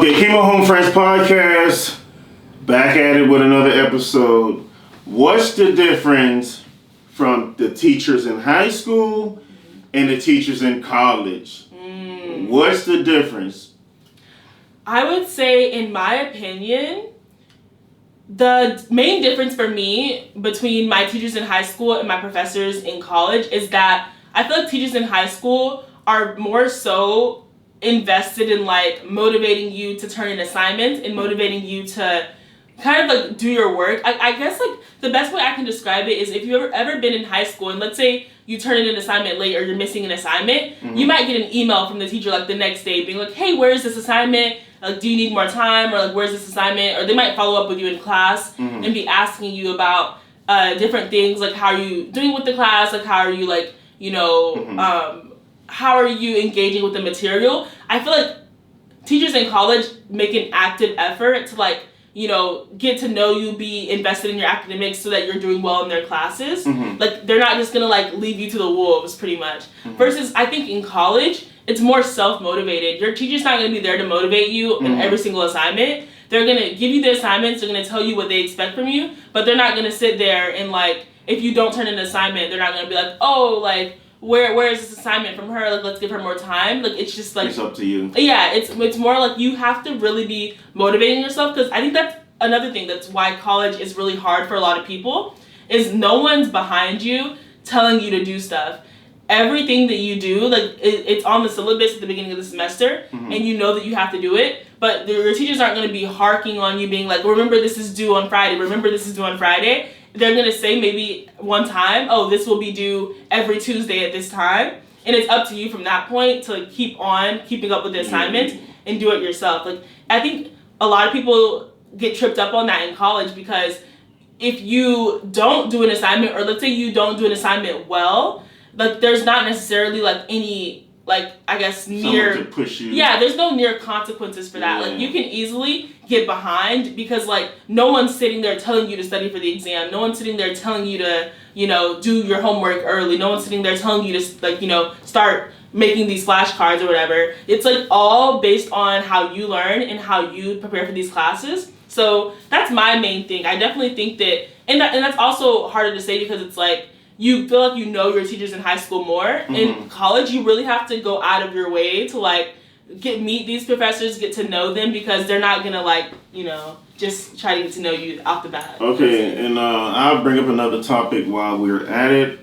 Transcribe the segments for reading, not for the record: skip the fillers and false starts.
Okay, KEYMO HOMEFRIENDS PODCAST, back at it with another episode. What's the difference from the teachers in high school and the teachers in college? What's the difference? I would say, in my opinion, the main difference for me between my teachers in high school and my professors in college is that I feel like teachers in high school are more so invested in like motivating you to turn in assignments and motivating you to kind of like do your work. I guess like the best way I can describe it is if you've ever been in high school and let's say you turn in an assignment late or you're missing an assignment, you might get an email from the teacher like the next day being like, hey, where is this assignment? Like, do you need more time? Or like, where's this assignment? Or they might follow up with you in class and be asking you about different things, like how are you doing with the class? Like how are you like, you know, how are you engaging with the material? I feel like teachers in college make an active effort to like, you know, get to know you, be invested in your academics so that you're doing well in their classes. Like, they're not just gonna like leave you to the wolves pretty much. Versus, I think in college, it's more self-motivated. Your teacher's not gonna be there to motivate you in every single assignment. They're gonna give you the assignments, they're gonna tell you what they expect from you, but they're not gonna sit there and like, if you don't turn in an assignment, they're not gonna be like, oh, like, where is this assignment from her? Like, let's give her more time. Like, it's just like... It's up to you. Yeah, it's more like you have to really be motivating yourself, because I think that's another thing that's why college is really hard for a lot of people, is no one's behind you telling you to do stuff. Everything that you do, like, it's on the syllabus at the beginning of the semester, and you know that you have to do it, but your teachers aren't going to be harking on you being like, remember this is due on Friday, remember this is due on Friday. They're going to say maybe one time, oh, this will be due every Tuesday at this time. And it's up to you from that point to like, keep on keeping up with the assignments and do it yourself. Like, I think a lot of people get tripped up on that in college, because if you don't do an assignment, or let's say you don't do an assignment well, like there's not necessarily like any, like, I guess near... Someone to push you. Yeah, there's no near consequences for that. Like, you can easily get behind, because like no one's sitting there telling you to study for the exam. No one's sitting there telling you to, you know, do your homework early. No one's sitting there telling you to like, you know, start making these flashcards or whatever. It's like all based on how you learn and how you prepare for these classes. So that's my main thing. I definitely think that, and that's also harder to say, because it's like, you feel like you know your teachers in high school more. In college, you really have to go out of your way to like meet these professors, get to know them, because they're not gonna like, you know, just try to get to know you off the bat. Okay, and I'll bring up another topic while we're at it.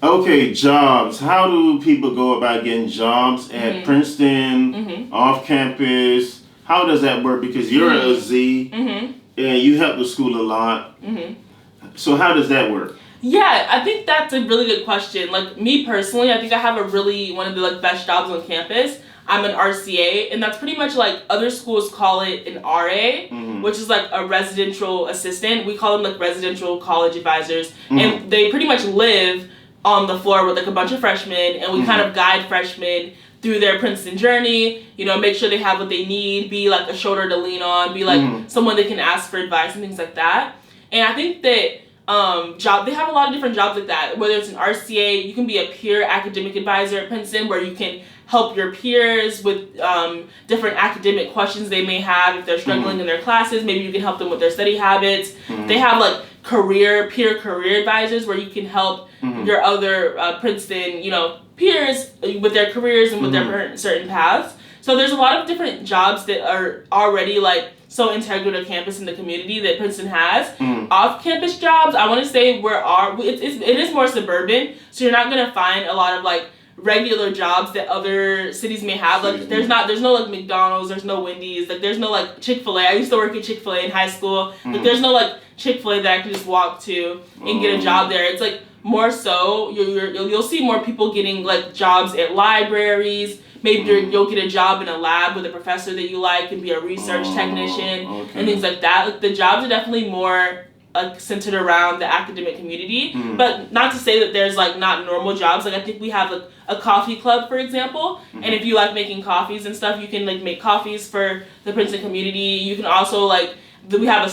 Okay, jobs. How do people go about getting jobs at Princeton, off campus? How does that work? Because you're a Z and you help the school a lot. So how does that work? Yeah, I think that's a really good question. Like, me personally, I think I have one of the like best jobs on campus. I'm an RCA, and that's pretty much like other schools call it an RA, which is like a residential assistant. We call them like residential college advisors, and they pretty much live on the floor with like a bunch of freshmen, and we kind of guide freshmen through their Princeton journey, you know, make sure they have what they need, be like a shoulder to lean on, be like someone they can ask for advice and things like that. And I think that they have a lot of different jobs like that. Whether it's an RCA, you can be a peer academic advisor at Princeton, where you can help your peers with different academic questions they may have if they're struggling in their classes. Maybe you can help them with their study habits. They have like peer career advisors, where you can help your other Princeton, you know, peers with their careers and with their certain paths. So there's a lot of different jobs that are already like so integral to campus and the community that Princeton has. Off-campus jobs, I want to say it is more suburban, so you're not gonna find a lot of like regular jobs that other cities may have. Like there's no like McDonald's, there's no Wendy's, like there's no like Chick-fil-A. I used to work at Chick-fil-A in high school. Like there's no like Chick-fil-A that I can just walk to and get a job there. It's like more so you'll see more people getting like jobs at libraries. Maybe you'll get a job in a lab with a professor that you like and be a research technician and things like that. Like, the jobs are definitely more centered around the academic community. But not to say that there's like not normal jobs. Like, I think we have like a coffee club, for example. And if you like making coffees and stuff, you can like make coffees for the Princeton community. You can also like we have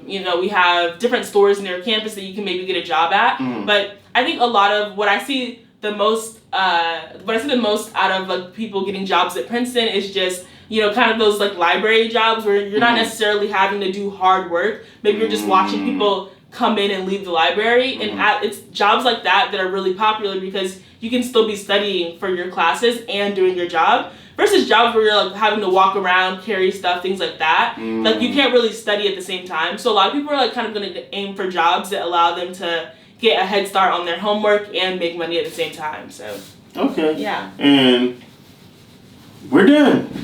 we have different stores near campus that you can maybe get a job at. But I think a lot of what I see the most out of like people getting jobs at Princeton is just you know, kind of those like library jobs where you're not necessarily having to do hard work. Maybe you're just watching people come in and leave the library, and it's jobs like that that are really popular because you can still be studying for your classes and doing your job, versus jobs where you're like having to walk around, carry stuff, things like that. Like you can't really study at the same time. So a lot of people are like kind of going to aim for jobs that allow them to get a head start on their homework and make money at the same time. So okay, yeah, and we're done.